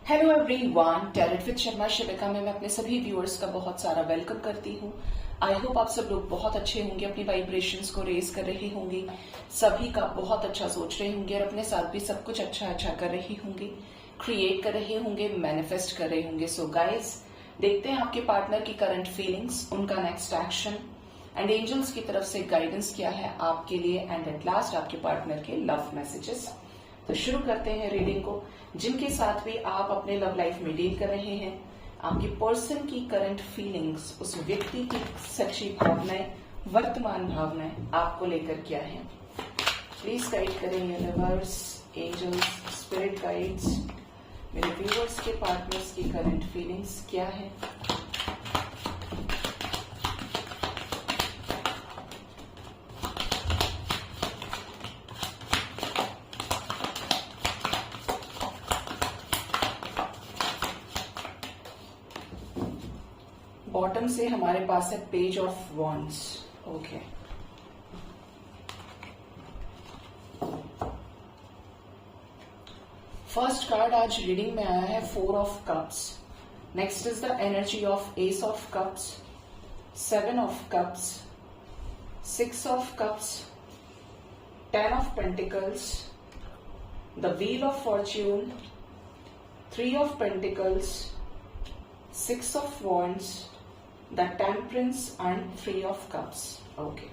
Hello everyone, talent with Sharma Shivika में मैं अपने सभी व्यूअर्स का बहुत सारा वेलकम करती हूँ। आई होप आप सब लोग बहुत अच्छे होंगे, अपनी वाइब्रेशंस को रेज कर रहे होंगे, सभी का बहुत अच्छा सोच रहे होंगे और अपने साथ भी सब कुछ अच्छा कर रहे होंगे, क्रिएट कर रहे होंगे, मैनिफेस्ट कर रहे होंगे। सो गाइज, देखते हैं आपके पार्टनर की करंट फीलिंग्स, उनका नेक्स्ट एक्शन एंड एंजल्स की तरफ से गाइडेंस क्या है आपके लिए एंड एट लास्ट आपके पार्टनर के लव मैसेजेस। तो शुरू करते हैं रीडिंग को। जिनके साथ भी आप अपने लव लाइफ में डील कर रहे हैं, आपके पर्सन की करंट फीलिंग्स, उस व्यक्ति की सच्ची भावनाएं, वर्तमान भावनाएं आपको लेकर क्या है, प्लीज गाइड करें यूनिवर्स, एंजल्स, स्पिरिट गाइड्स। मेरे व्यूअर्स के पार्टनर्स की करंट फीलिंग्स क्या है। बॉटम से हमारे पास है page of wands. Okay, first card आज रीडिंग में आया है 4 of cups. Next is the energy of ace of cups, 7 of cups, 6 of cups, 10 of pentacles, the wheel of Fortune, 3 of pentacles, 6 of wands, the temperance and 3 of cups. Okay,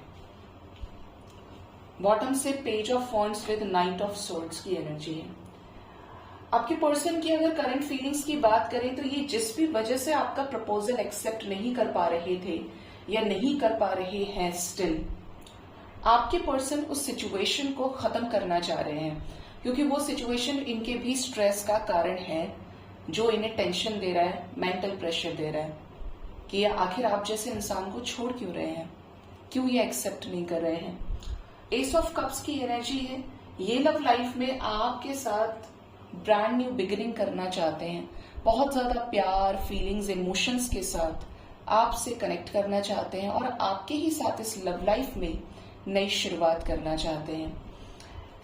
bottom से page of wands with night of swords की energy है। आपके person की अगर current feelings की बात करें तो ये जिस भी वजह से आपका प्रपोजल एक्सेप्ट नहीं कर पा रहे थे या नहीं कर पा रहे हैं, स्टिल आपके पर्सन उस सिचुएशन को खत्म करना चाह रहे हैं, क्योंकि वो सिचुएशन इनके भी स्ट्रेस का कारण है, जो इन्हें टेंशन दे रहा है, मेंटल प्रेशर दे रहा है कि आखिर आप जैसे इंसान को छोड़ क्यों रहे हैं, क्यों ये एक्सेप्ट नहीं कर रहे हैं। एस ऑफ कप्स की एनर्जी है, ये लव लाइफ में आपके साथ ब्रांड न्यू बिगिनिंग करना चाहते हैं, बहुत ज्यादा प्यार, फीलिंग्स, इमोशंस के साथ आपसे कनेक्ट करना चाहते हैं और आपके ही साथ इस लव लाइफ में नई शुरुआत करना चाहते हैं।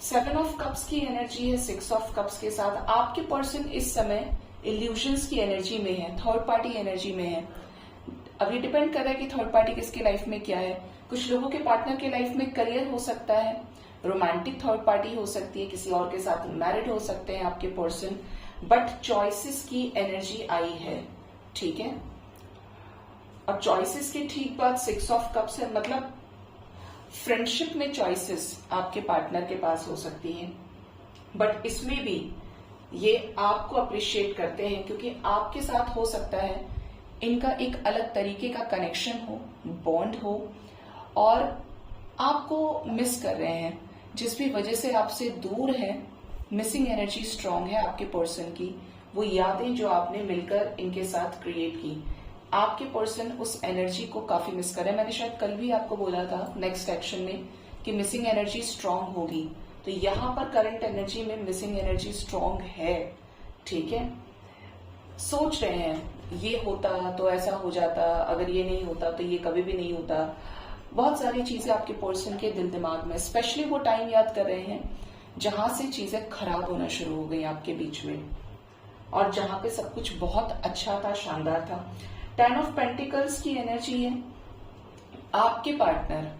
7 ऑफ कप्स की एनर्जी है, 6 ऑफ कप्स के साथ आपके पर्सन इस समय इल्यूजन्स की एनर्जी में है, थर्ड पार्टी एनर्जी में है। अब ये डिपेंड कर रहा है कि थर्ड पार्टी किसके लाइफ में क्या है। कुछ लोगों के पार्टनर के लाइफ में करियर हो सकता है, रोमांटिक थर्ड पार्टी हो सकती है, किसी और के साथ मैरिड हो सकते हैं आपके पर्सन, बट चॉइसेस की एनर्जी आई है, ठीक है। अब चॉइसेस की ठीक बात 6 ऑफ कप्स है, मतलब फ्रेंडशिप में चॉइसेस आपके पार्टनर के पास हो सकती है, बट इसमें भी ये आपको अप्रिशिएट करते हैं क्योंकि आपके साथ हो सकता है इनका एक अलग तरीके का कनेक्शन हो, बॉन्ड हो, और आपको मिस कर रहे हैं, जिस भी वजह से आपसे दूर है। मिसिंग एनर्जी स्ट्रांग है आपके पर्सन की, वो यादें जो आपने मिलकर इनके साथ क्रिएट की, आपके पर्सन उस एनर्जी को काफी मिस कर रहे हैं। मैंने शायद कल भी आपको बोला था नेक्स्ट एक्शन में कि मिसिंग एनर्जी स्ट्रांग होगी, तो यहां पर करंट एनर्जी में मिसिंग एनर्जी स्ट्रांग है, ठीक है। सोच रहे हैं ये होता तो ऐसा हो जाता, अगर ये नहीं होता तो ये कभी भी नहीं होता। बहुत सारी चीजें आपके पर्सन के दिल दिमाग में, स्पेशली वो टाइम याद कर रहे हैं जहां से चीजें खराब होना शुरू हो गई आपके बीच में और जहां पे सब कुछ बहुत अच्छा था, शानदार था। 10 ऑफ पेंटिकल्स की एनर्जी है, आपके पार्टनर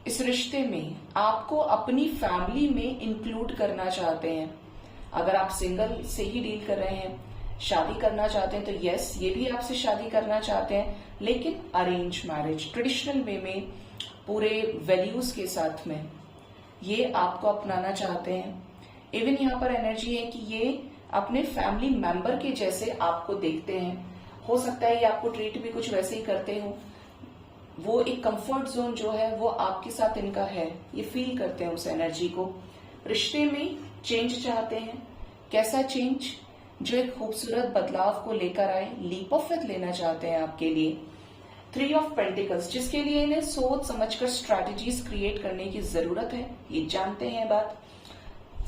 इस रिश्ते में आपको अपनी फैमिली में इंक्लूड करना चाहते हैं। अगर आप सिंगल से ही डील कर रहे हैं, शादी करना चाहते हैं, तो यस, ये भी आपसे शादी करना चाहते हैं, लेकिन अरेंज मैरिज, ट्रेडिशनल वे में, पूरे वैल्यूज के साथ में ये आपको अपनाना चाहते हैं। इवन यहाँ पर एनर्जी है कि ये अपने फैमिली मेंबर के जैसे आपको देखते हैं, हो सकता है ये आपको ट्रीट भी कुछ वैसे ही करते हो। वो एक कंफर्ट जोन जो है वो आपके साथ इनका है, ये फील करते हैं उस एनर्जी को। रिश्ते में चेंज चाहते हैं, कैसा चेंज, जो एक खूबसूरत बदलाव को लेकर आए, लीप ऑफ फेथ लेना चाहते हैं आपके लिए। 3 ऑफ पेंटिकल्स, जिसके लिए इन्हें सोच समझकर स्ट्रैटेजीज क्रिएट करने की जरूरत है, ये जानते हैं बात।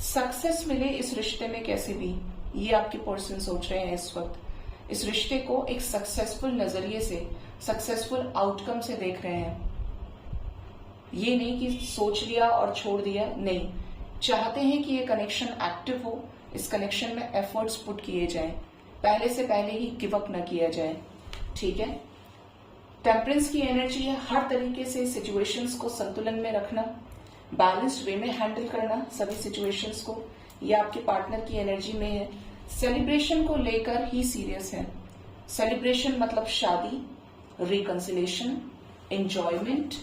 सक्सेस मिले इस रिश्ते में कैसे भी, ये आपके पर्सन सोच रहे हैं इस वक्त। इस रिश्ते को एक सक्सेसफुल नजरिए से, सक्सेसफुल आउटकम से देख रहे हैं। ये नहीं कि सोच लिया और छोड़ दिया, नहीं, चाहते हैं कि ये कनेक्शन एक्टिव हो, इस कनेक्शन में एफर्ट्स पुट किए जाएं, पहले से पहले ही गिव अप न किया जाए, ठीक है। टेम्परेंस की एनर्जी है हर तरीके से सिचुएशंस को संतुलन में रखना, बैलेंस्ड वे में हैंडल करना सभी सिचुएशंस को, ये आपके पार्टनर की एनर्जी में है। सेलिब्रेशन को लेकर ही सीरियस है। सेलिब्रेशन मतलब शादी, रिकंसिलेशन, एंजॉयमेंट,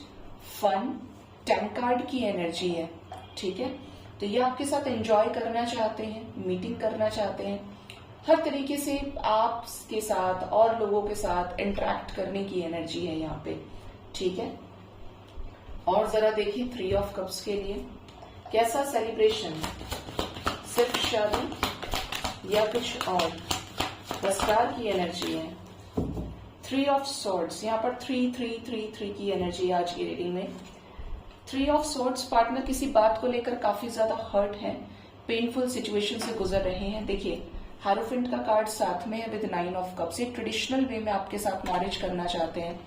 फन, 10 कार्ड की एनर्जी है, ठीक है। तो ये आपके साथ एंजॉय करना चाहते हैं, मीटिंग करना चाहते हैं, हर तरीके से आपके साथ और लोगों के साथ इंटरेक्ट करने की एनर्जी है यहाँ पे, ठीक है। और जरा देखिए 3 ऑफ कप्स के लिए कैसा सेलिब्रेशन, सिर्फ शादी या कुछ और। द स्टार की एनर्जी है, 3 ऑफ सॉर्ड्स, यहाँ पर 3 की एनर्जी आज की रीडिंग में। 3 ऑफ सॉर्ड्स, पार्टनर किसी बात को लेकर काफी ज्यादा हर्ट है, पेनफुल सिचुएशन से गुजर रहे हैं। देखिए हारोफेंट का कार्ड साथ में है विद 9 ऑफ कप्स। ये ट्रेडिशनल वे में आपके साथ मैरिज करना चाहते हैं।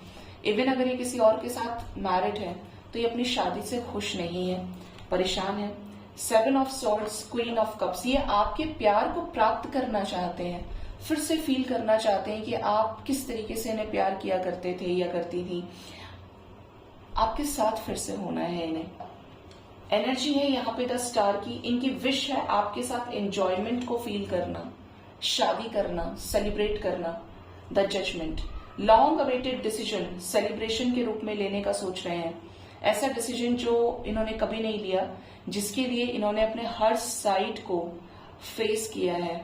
इवन अगर ये किसी और के साथ मैरिड है तो ये अपनी शादी से खुश नहीं है, परेशान है। 7 of swords, queen of cups, ये आपके प्यार को प्राप्त करना चाहते हैं, फिर से फील करना चाहते हैं कि आप किस तरीके से इन्हें प्यार किया करते थे या करती थी, आपके साथ फिर से होना है इन्हें। एनर्जी है यहाँ पे द स्टार की, इनकी विश है आपके साथ एंजॉयमेंट को फील करना, शादी करना, सेलिब्रेट करना। The judgement, long awaited decision celebration के रूप में लेने का सोच रहे हैं। ऐसा डिसीजन जो इन्होंने कभी नहीं लिया, जिसके लिए इन्होंने अपने हर साइड को फेस किया है,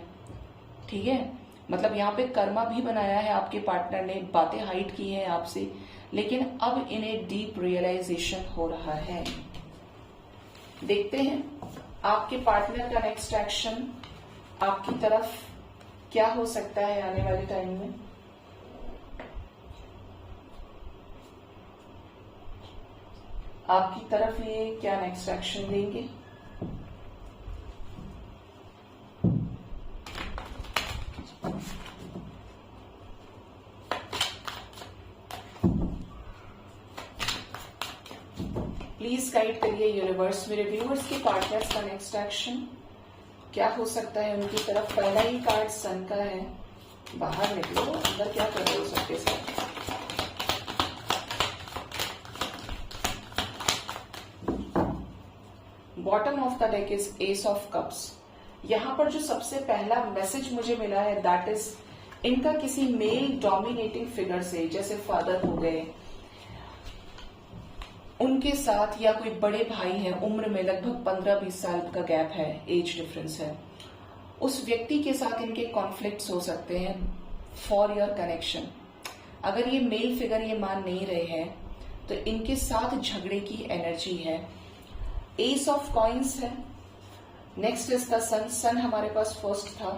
ठीक है। मतलब यहाँ पे कर्मा भी बनाया है आपके पार्टनर ने, बातें हाइड की हैं आपसे, लेकिन अब इन्हें डीप रियलाइजेशन हो रहा है। देखते हैं आपके पार्टनर का नेक्स्ट एक्शन आपकी तरफ क्या हो सकता है आने वाले टाइम में। आपकी तरफ ये क्या नेक्स्ट एक्शन देंगे। प्लीज गाइड करिए यूनिवर्स, मेरे व्यूअर्स के पार्टनर्स का नेक्स्ट एक्शन क्या हो सकता है उनकी तरफ। पहला ही कार्ड सन का है, बाहर निकलो, अंदर क्या कर रहे हो सबके साथ। Bottom of the deck is S of cups. यहां पर जो सबसे पहला मैसेज मुझे मिला है दैट इज इनका किसी मेल डोमिनेटिंग फिगर से, जैसे फादर हो गए, उनके साथ, या कोई बड़े भाई हैं, उम्र में लगभग 15-20 साल का गैप है, एज डिफरेंस है, उस व्यक्ति के साथ इनके कॉन्फ्लिक्ट्स हो सकते हैं फॉर योर कनेक्शन। अगर ये मेल फिगर ये मान नहीं रहे हैं तो इनके साथ झगड़े की एनर्जी है। एस ऑफ कॉइन्स है, नेक्स्ट इसका सन। सन हमारे पास फर्स्ट था।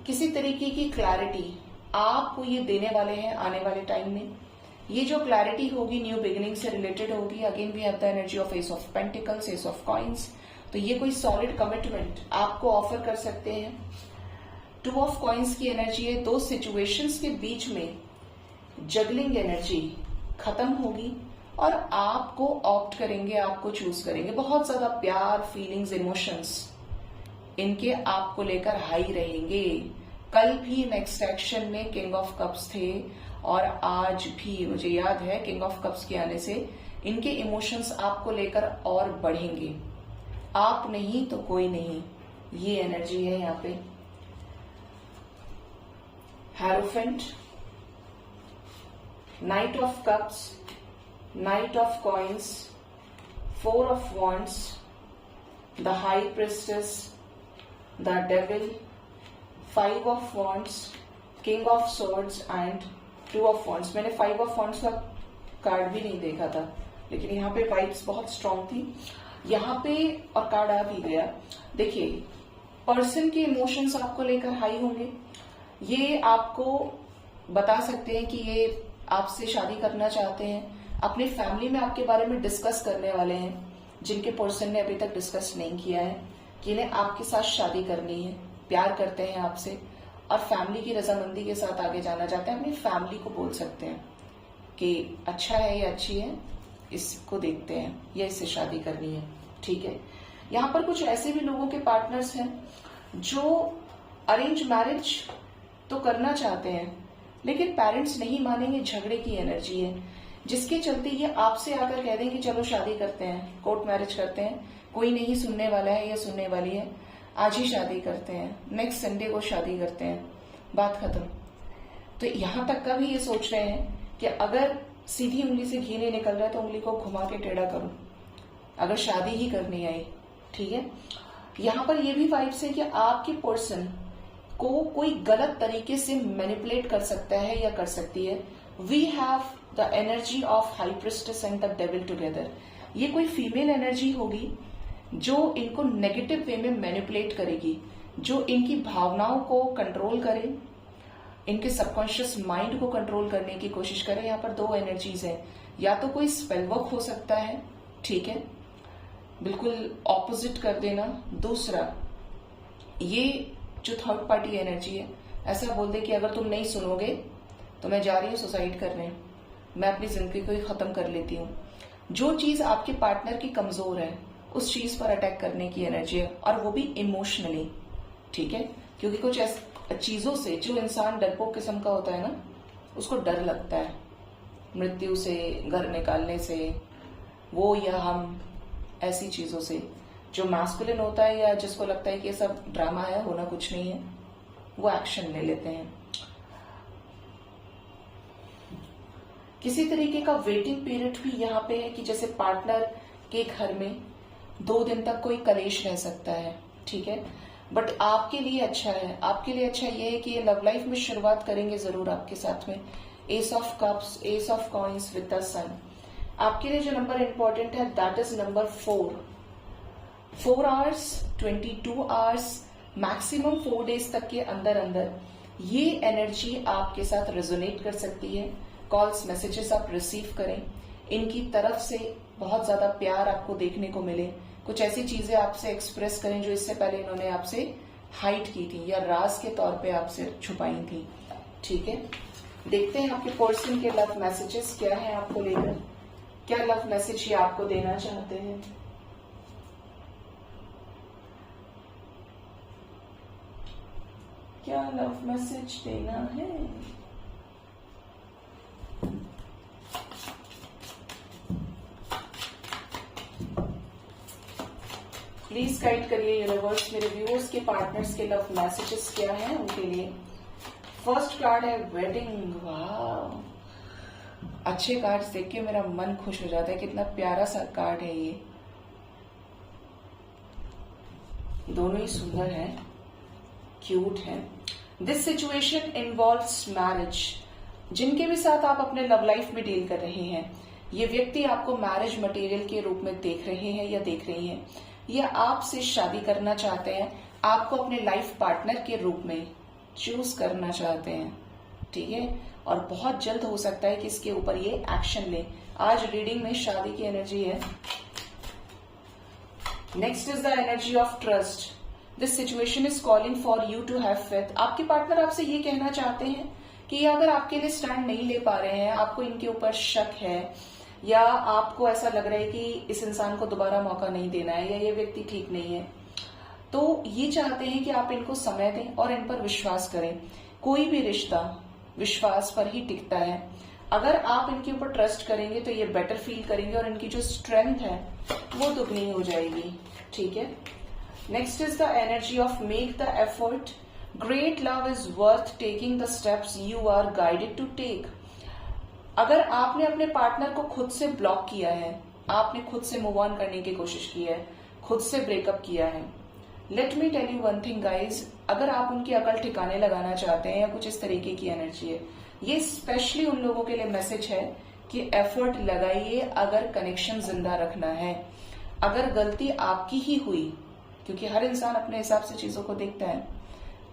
किसी तरीके की क्लैरिटी आपको ये देने वाले हैं आने वाले टाइम में। ये जो क्लैरिटी होगी न्यू बिगिनिंग से रिलेटेड होगी। Again we have the energy of ace of pentacles, ace of coins, तो ये कोई सॉलिड कमिटमेंट आपको ऑफर कर सकते हैं। 2 ऑफ कॉइन्स की एनर्जी है, 2 सिचुएशंस के बीच में जगलिंग एनर्जी खत्म होगी और आपको ऑप्ट करेंगे, आपको चूज करेंगे। बहुत ज्यादा प्यार, फीलिंग्स, इमोशंस इनके आपको लेकर हाई रहेंगे। कल भी नेक्स्ट एक्शन में किंग ऑफ कप्स थे और आज भी मुझे याद है किंग ऑफ कप्स के आने से इनके इमोशंस आपको लेकर और बढ़ेंगे। आप नहीं तो कोई नहीं, ये एनर्जी है यहाँ पे। Hierophant, night of cups, night of coins, 4 of wands, the high priestess, the devil, 5 of wands, king of swords and 2 of wands. मैंने 5 ऑफ वॉन्ड्स का कार्ड भी नहीं देखा था, लेकिन यहाँ पे वाइब्स बहुत स्ट्रांग थी यहाँ पे और कार्ड आ भी गया। देखिए पर्सन के इमोशंस आपको लेकर हाई होंगे। ये आपको बता सकते हैं कि ये आपसे शादी करना चाहते हैं, अपने फैमिली में आपके बारे में डिस्कस करने वाले हैं, जिनके पर्सन ने अभी तक डिस्कस नहीं किया है कि इन्हें आपके साथ शादी करनी है, प्यार करते हैं आपसे और फैमिली की रजामंदी के साथ आगे जाना चाहते हैं। अपनी फैमिली को बोल सकते हैं कि अच्छा है, ये अच्छी है, इसको देखते हैं या इससे शादी करनी है, ठीक है। यहाँ पर कुछ ऐसे भी लोगों के पार्टनर्स हैं जो अरेंज मैरिज तो करना चाहते हैं, लेकिन पेरेंट्स नहीं मानेंगे, झगड़े की एनर्जी है, जिसके चलते ये आपसे आकर कह दें कि चलो शादी करते हैं, कोर्ट मैरिज करते हैं, कोई नहीं सुनने वाला है या सुनने वाली है, आज ही शादी करते हैं, नेक्स्ट संडे को शादी करते हैं, बात खत्म। तो यहां तक का भी ये सोच रहे हैं कि अगर सीधी उंगली से घी नहीं निकल रहा है तो उंगली को घुमा के टेढ़ा करूं, अगर शादी ही करनी आई। ठीक है, यहां पर ये भी वाइब्स है कि आपके पर्सन को कोई गलत तरीके से मैनिपुलेट कर सकता है या कर सकती है। We have the energy of high priestess and the devil together. ये कोई फीमेल एनर्जी होगी जो इनको नेगेटिव वे में मैनिपुलेट करेगी, जो इनकी भावनाओं को कंट्रोल करे, इनके सबकॉन्शियस माइंड को कंट्रोल करने की कोशिश करे। यहाँ पर दो एनर्जीज हैं, या तो कोई स्पेल वर्क हो सकता है, ठीक है, बिल्कुल ऑपोजिट कर देना। दूसरा, ये जो थर्ड पार्टी एनर्जी है, ऐसा बोल दे कि अगर तुम नहीं सुनोगे तो मैं जा रही हूँ सुसाइड करने, मैं अपनी जिंदगी को ही खत्म कर लेती हूँ। जो चीज आपके पार्टनर की कमजोर है उस चीज पर अटैक करने की एनर्जी है, और वो भी इमोशनली। ठीक है, क्योंकि कुछ चीजों से जो इंसान डरपोक किस्म का होता है ना, उसको डर लगता है मृत्यु से, घर निकालने से, वो या हम, ऐसी चीजों से। जो मैस्कुलिन होता है या जिसको लगता है कि ये सब ड्रामा है, होना कुछ नहीं है, वो एक्शन ले लेते हैं। किसी तरीके का वेटिंग पीरियड भी यहाँ पे है कि जैसे पार्टनर के घर में 2 दिन तक कोई कलेश रह सकता है, ठीक है, बट आपके लिए अच्छा है। आपके लिए अच्छा ये है कि ये लव लाइफ में शुरुआत करेंगे जरूर आपके साथ में। Ace of cups, ace of coins with the sun. आपके लिए जो नंबर इंपॉर्टेंट है that is number 4। 4 hours, 22 hours, maximum 4 days तक के अंदर अंदर ये एनर्जी आपके साथ रेजोनेट कर सकती है। कॉल्स, मैसेजेस आप रिसीव करें, इनकी तरफ से बहुत ज्यादा प्यार आपको देखने को मिले, कुछ ऐसी चीजें आपसे एक्सप्रेस करें जो इससे पहले इन्होंने आपसे हाइड की थी या राज के तौर पे आपसे छुपाई थी। ठीक है, देखते हैं आपके पर्सन के लव मैसेजेस क्या है आपको लेकर, क्या लव मैसेज ये आपको देना चाहते हैं। क्या लव मैसेज देना है। प्लीज गाइड करिए यूनिवर्स, मेरे व्यूअर्स के पार्टनर्स के लव मैसेजेस क्या हैं उनके लिए। फर्स्ट कार्ड है वेडिंग। वाह, अच्छे कार्ड्स देख के मेरा मन खुश हो जाता है, कितना प्यारा सा कार्ड है ये। दोनों ही सुंदर है, क्यूट है। This situation involves marriage. जिनके भी साथ आप अपने लव लाइफ में डील कर रहे हैं, ये व्यक्ति आपको मैरिज मटेरियल के रूप में देख रहे हैं या देख रही हैं, या आपसे शादी करना चाहते हैं, आपको अपने लाइफ पार्टनर के रूप में चूज करना चाहते हैं। ठीक है, और बहुत जल्द हो सकता है कि इसके ऊपर ये एक्शन ले। आज रीडिंग में शादी की एनर्जी है। Next is the energy of trust. This situation is calling for you to have faith. आपके पार्टनर आपसे ये कहना चाहते हैं कि अगर आपके लिए स्टैंड नहीं ले पा रहे हैं, आपको इनके ऊपर शक है, या आपको ऐसा लग रहा है कि इस इंसान को दोबारा मौका नहीं देना है, या ये व्यक्ति ठीक नहीं है, तो ये चाहते हैं कि आप इनको समय दें और इन पर विश्वास करें। कोई भी रिश्ता विश्वास पर ही टिकता है। अगर आप इनके ऊपर ट्रस्ट करेंगे तो ये बेटर फील करेंगे और इनकी जो स्ट्रेंथ है वो दुगनी हो जाएगी। ठीक है, next is the energy of make the effort. Great love is worth taking the steps you are guided to take. अगर आपने अपने पार्टनर को खुद से ब्लॉक किया है, आपने खुद से मूव ऑन करने की कोशिश की है, खुद से ब्रेकअप किया है, let me tell you one thing guys, अगर आप उनकी अकल ठिकाने लगाना चाहते हैं या कुछ इस तरीके की एनर्जी है, ये स्पेशली उन लोगों के लिए मैसेज है कि एफर्ट लगाइए अगर कनेक्शन जिंदा रखना है। अगर गलती आपकी ही हुई, क्योंकि हर इंसान अपने हिसाब से चीजों को देखता है,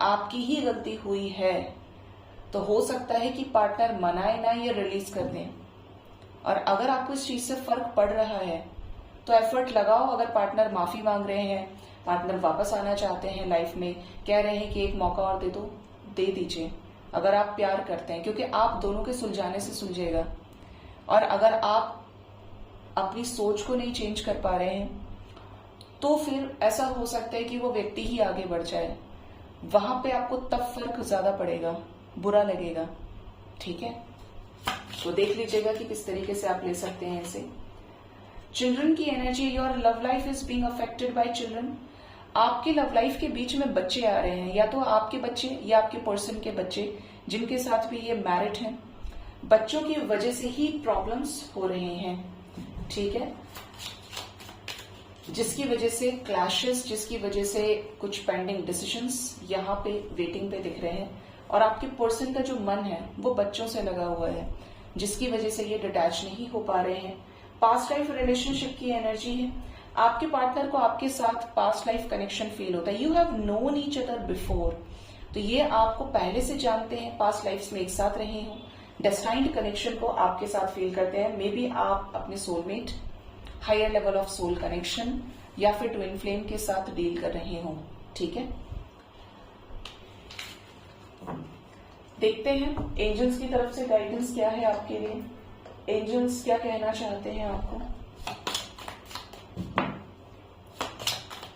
आपकी ही गलती हुई है तो हो सकता है कि पार्टनर मनाए ना या रिलीज कर दें। और अगर आपको इस चीज से फर्क पड़ रहा है तो एफर्ट लगाओ। अगर पार्टनर माफी मांग रहे हैं, पार्टनर वापस आना चाहते हैं लाइफ में, कह रहे हैं कि एक मौका और दे दो, दे दीजिए। अगर आप प्यार करते हैं, क्योंकि आप दोनों के सुलझाने से सुलझेगा। और अगर आप अपनी सोच को नहीं चेंज कर पा रहे हैं तो फिर ऐसा हो सकता है कि वो व्यक्ति ही आगे बढ़ जाए। वहां पे आपको तब फर्क ज्यादा पड़ेगा, बुरा लगेगा। ठीक है, तो देख लीजिएगा कि किस तरीके से आप ले सकते हैं इसे। चिल्ड्रन की energy, your love life is being affected by children. आपके लव लाइफ के बीच में बच्चे आ रहे हैं, या तो आपके बच्चे या आपके पर्सन के बच्चे जिनके साथ भी ये मैरिड हैं। बच्चों की वजह से ही प्रॉब्लम्स हो रहे हैं। ठीक है, जिसकी वजह से क्लैशेस, जिसकी वजह से कुछ पेंडिंग डिसीजंस यहाँ पे वेटिंग पे दिख रहे हैं। और आपके पर्सन का जो मन है वो बच्चों से लगा हुआ है, जिसकी वजह से ये डिटैच नहीं हो पा रहे हैं। पास्ट लाइफ रिलेशनशिप की एनर्जी है। आपके पार्टनर को आपके साथ पास्ट लाइफ कनेक्शन फील होता है। You have known each other before, तो ये आपको पहले से जानते हैं, पास्ट लाइफ में एक साथ रहे हो। डेस्टाइन्ड कनेक्शन को आपके साथ फील करते हैं। मे बी आप अपने soulmate, higher level of soul connection या फिर ट्विन फ्लेम के साथ डील कर रहे हो। ठीक है, देखते हैं एंजल्स की तरफ से गाइडेंस क्या है आपके लिए। एंजल्स क्या कहना चाहते हैं आपको,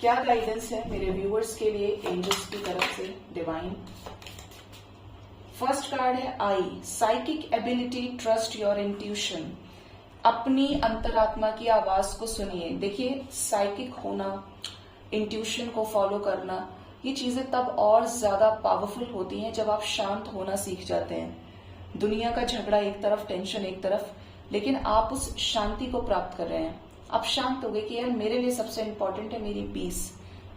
क्या गाइडेंस है मेरे व्यूअर्स के लिए एंजल्स की तरफ से डिवाइन। फर्स्ट कार्ड है eye, psychic ability, trust your intuition. अपनी अंतरात्मा की आवाज को सुनिए। देखिए, साइकिक होना, इंट्यूशन को फॉलो करना, ये चीजें तब और ज्यादा पावरफुल होती हैं जब आप शांत होना सीख जाते हैं। दुनिया का झगड़ा एक तरफ, टेंशन एक तरफ, लेकिन आप उस शांति को प्राप्त कर रहे हैं। आप शांत हो गए कि यार मेरे लिए सबसे इंपॉर्टेंट है मेरी पीस,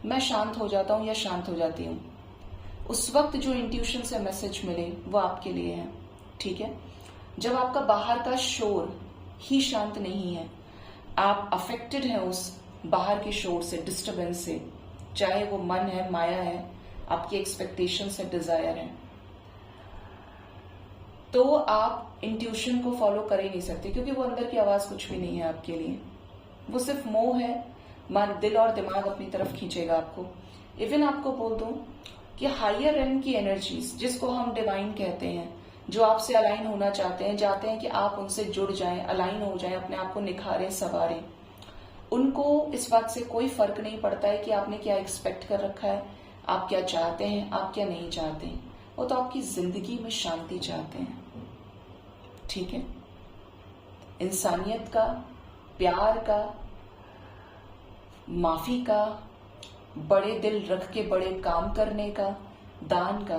मैं शांत हो जाता हूं या शांत हो जाती हूं। उस वक्त जो इंट्यूशन से मैसेज मिले वो आपके लिए है। ठीक है, जब आपका बाहर का शोर ही शांत नहीं है, आप अफेक्टेड हैं उस बाहर के शोर से, डिस्टरबेंस से, चाहे वो मन है, माया है, आपकी एक्सपेक्टेशंस है, डिजायर है, तो आप इंट्यूशन को फॉलो कर ही नहीं सकते, क्योंकि वो अंदर की आवाज कुछ भी नहीं है आपके लिए। वो सिर्फ मोह है, मन, दिल और दिमाग अपनी तरफ खींचेगा आपको। इवन आपको बोल दूं कि हायर रेल्म की एनर्जीज, जिसको हम डिवाइन कहते हैं, जो आपसे अलाइन होना चाहते हैं कि आप उनसे जुड़ जाएं, अलाइन हो जाएं, अपने आप को निखारें, संवारें, उनको इस बात से कोई फर्क नहीं पड़ता है कि आपने क्या एक्सपेक्ट कर रखा है, आप क्या चाहते हैं, आप क्या नहीं चाहते हैं। वो तो आपकी जिंदगी में शांति चाहते हैं। ठीक है, इंसानियत का, प्यार का, माफी का, बड़े दिल रख के बड़े काम करने का, दान का,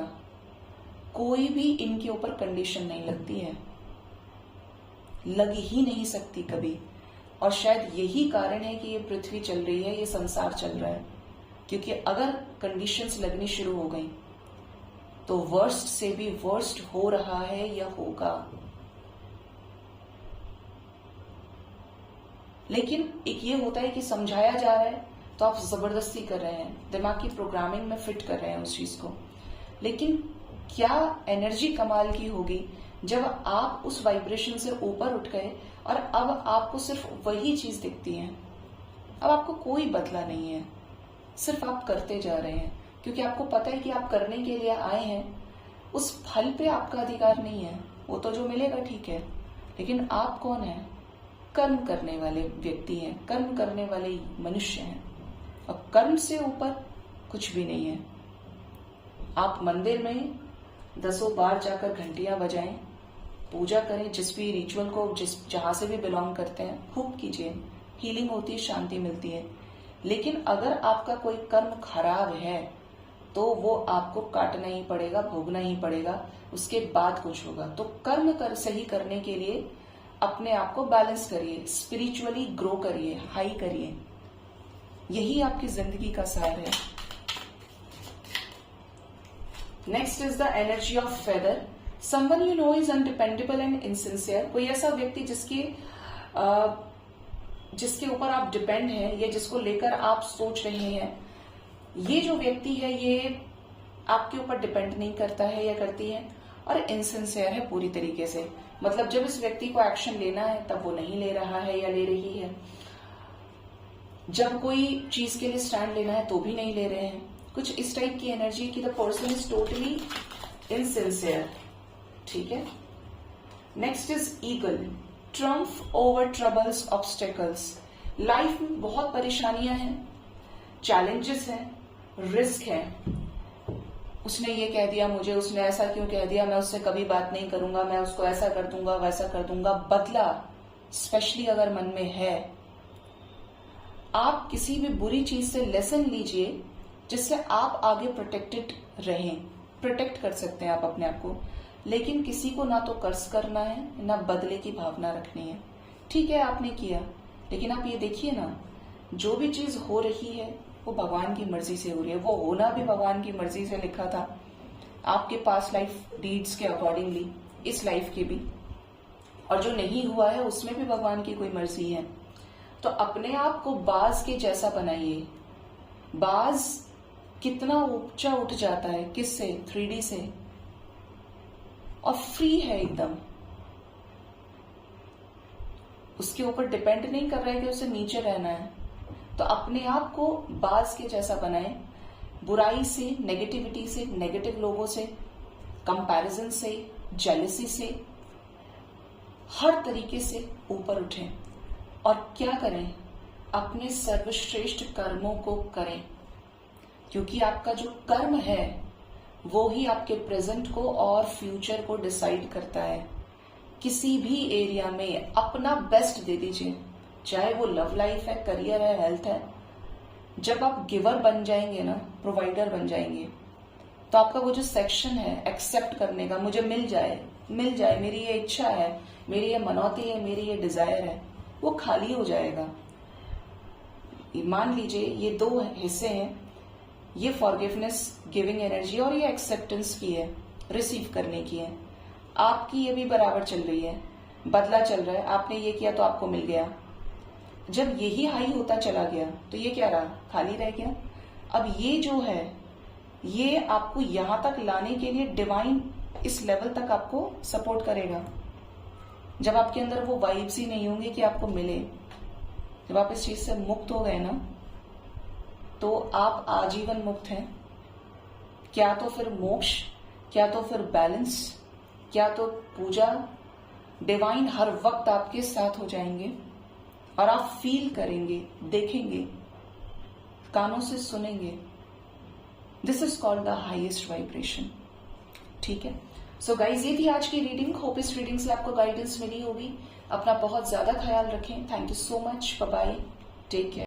कोई भी इनके ऊपर कंडीशन नहीं लगती है, लग ही नहीं सकती कभी। और शायद यही कारण है कि ये पृथ्वी चल रही है, ये संसार चल रहा है, क्योंकि अगर कंडीशंस लगनी शुरू हो गई तो वर्स्ट से भी वर्स्ट हो रहा है या होगा। लेकिन एक ये होता है कि समझाया जा रहा है तो आप जबरदस्ती कर रहे हैं, दिमाग की प्रोग्रामिंग में फिट कर रहे हैं उस चीज को। लेकिन क्या एनर्जी कमाल की होगी जब आप उस वाइब्रेशन से ऊपर उठ गए और अब आपको सिर्फ वही चीज दिखती है। अब आपको कोई बदला नहीं है, सिर्फ आप करते जा रहे हैं, क्योंकि आपको पता है कि आप करने के लिए आए हैं। उस फल पे आपका अधिकार नहीं है, वो तो जो मिलेगा ठीक है, लेकिन आप कौन है? कर्म करने वाले व्यक्ति हैं, कर्म करने वाले मनुष्य हैं, और कर्म से ऊपर कुछ भी नहीं है। आप मंदिर में 10 बार जाकर घंटियां बजाएं, पूजा करें, जिस भी रिचुअल को जहां से भी बिलोंग करते हैं, खूब कीजिए, हीलिंग होती है, शांति मिलती है। लेकिन अगर आपका कोई कर्म खराब है तो वो आपको काटना ही पड़ेगा, भोगना ही पड़ेगा, उसके बाद कुछ होगा। तो कर्म सही करने के लिए अपने आप को बैलेंस करिए, स्पिरिचुअली ग्रो करिए, हाई करिए, यही आपकी जिंदगी का सार है। Next is the energy of feather. Someone you know is undependable and insincere. कोई ऐसा व्यक्ति जिसके ऊपर आप डिपेंड हैं या जिसको लेकर आप सोच रहे हैं, ये जो व्यक्ति है ये आपके ऊपर डिपेंड नहीं करता है या करती है, और इनसिंसियर है पूरी तरीके से। मतलब जब इस व्यक्ति को एक्शन लेना है तब वो नहीं ले रहा है या ले रही है, जब कोई चीज के लिए स्टैंड लेना है तो भी नहीं ले रहे हैं। कुछ इस टाइप की एनर्जी कि the person is totally insincere. ठीक है, next is eagle. Triumph over troubles, obstacles. Life में बहुत परेशानियां हैं, चैलेंजेस हैं, रिस्क है, उसने ये कह दिया मुझे, उसने ऐसा क्यों कह दिया, मैं उससे कभी बात नहीं करूंगा, मैं उसको ऐसा कर दूंगा वैसा कर दूंगा। बदला स्पेशली अगर मन में है, आप किसी भी बुरी चीज से लेसन लीजिए जिससे आप आगे प्रोटेक्टेड रहें। प्रोटेक्ट कर सकते हैं आप अपने आप को, लेकिन किसी को ना तो कर्ज करना है ना बदले की भावना रखनी है। ठीक है आपने किया, लेकिन आप ये देखिए ना, जो भी चीज हो रही है वो भगवान की मर्जी से हो रही है। वो होना भी भगवान की मर्जी से लिखा था, आपके पास लाइफ डीड्स के अकॉर्डिंगली, इस लाइफ के भी, और जो नहीं हुआ है उसमें भी भगवान की कोई मर्जी है। तो अपने आप को बाज के जैसा बनाइए। बाज कितना ऊंचा उठ जाता है, किससे? 3D से, और फ्री है एकदम। उसके ऊपर डिपेंड नहीं कर रहा है कि उसे नीचे रहना है। तो अपने आप को बाज के जैसा बनाए। बुराई से, नेगेटिविटी से, नेगेटिव लोगों से, कंपैरिजन से, जेलसी से, हर तरीके से ऊपर उठें। और क्या करें? अपने सर्वश्रेष्ठ कर्मों को करें, क्योंकि आपका जो कर्म है वो ही आपके प्रेजेंट को और फ्यूचर को डिसाइड करता है। किसी भी एरिया में अपना बेस्ट दे दीजिए, चाहे वो लव लाइफ है, करियर है, हेल्थ है। जब आप गिवर बन जाएंगे ना, प्रोवाइडर बन जाएंगे, तो आपका वो जो सेक्शन है एक्सेप्ट करने का, मुझे मिल जाए, मेरी ये इच्छा है, मेरी ये मनौती है, मेरी ये डिजायर है, वो खाली हो जाएगा। मान लीजिए ये दो हिस्से हैं, ये फॉरगिवनेस गिविंग एनर्जी और ये एक्सेप्टेंस की है, रिसीव करने की है। आपकी ये भी बराबर चल रही है, बदला चल रहा है। आपने ये किया तो आपको मिल गया। जब यही हाई होता चला गया तो ये क्या रहा? खाली रह गया। अब ये जो है, ये आपको यहां तक लाने के लिए डिवाइन इस लेवल तक आपको सपोर्ट करेगा। जब आपके अंदर वो वाइब्स ही नहीं होंगे कि आपको मिले, जब आप इस चीज से मुक्त हो गए ना, तो आप आजीवन मुक्त हैं। क्या तो फिर मोक्ष, क्या तो फिर बैलेंस, क्या तो पूजा, डिवाइन हर वक्त आपके साथ हो जाएंगे और आप फील करेंगे, देखेंगे, कानों से सुनेंगे। This is called the highest vibration. ठीक है, सो गाइज, ये थी आज की रीडिंग। होप इस रीडिंग से आपको गाइडेंस मिली होगी। अपना बहुत ज्यादा ख्याल रखें। Thank you so much. Bye bye, take care.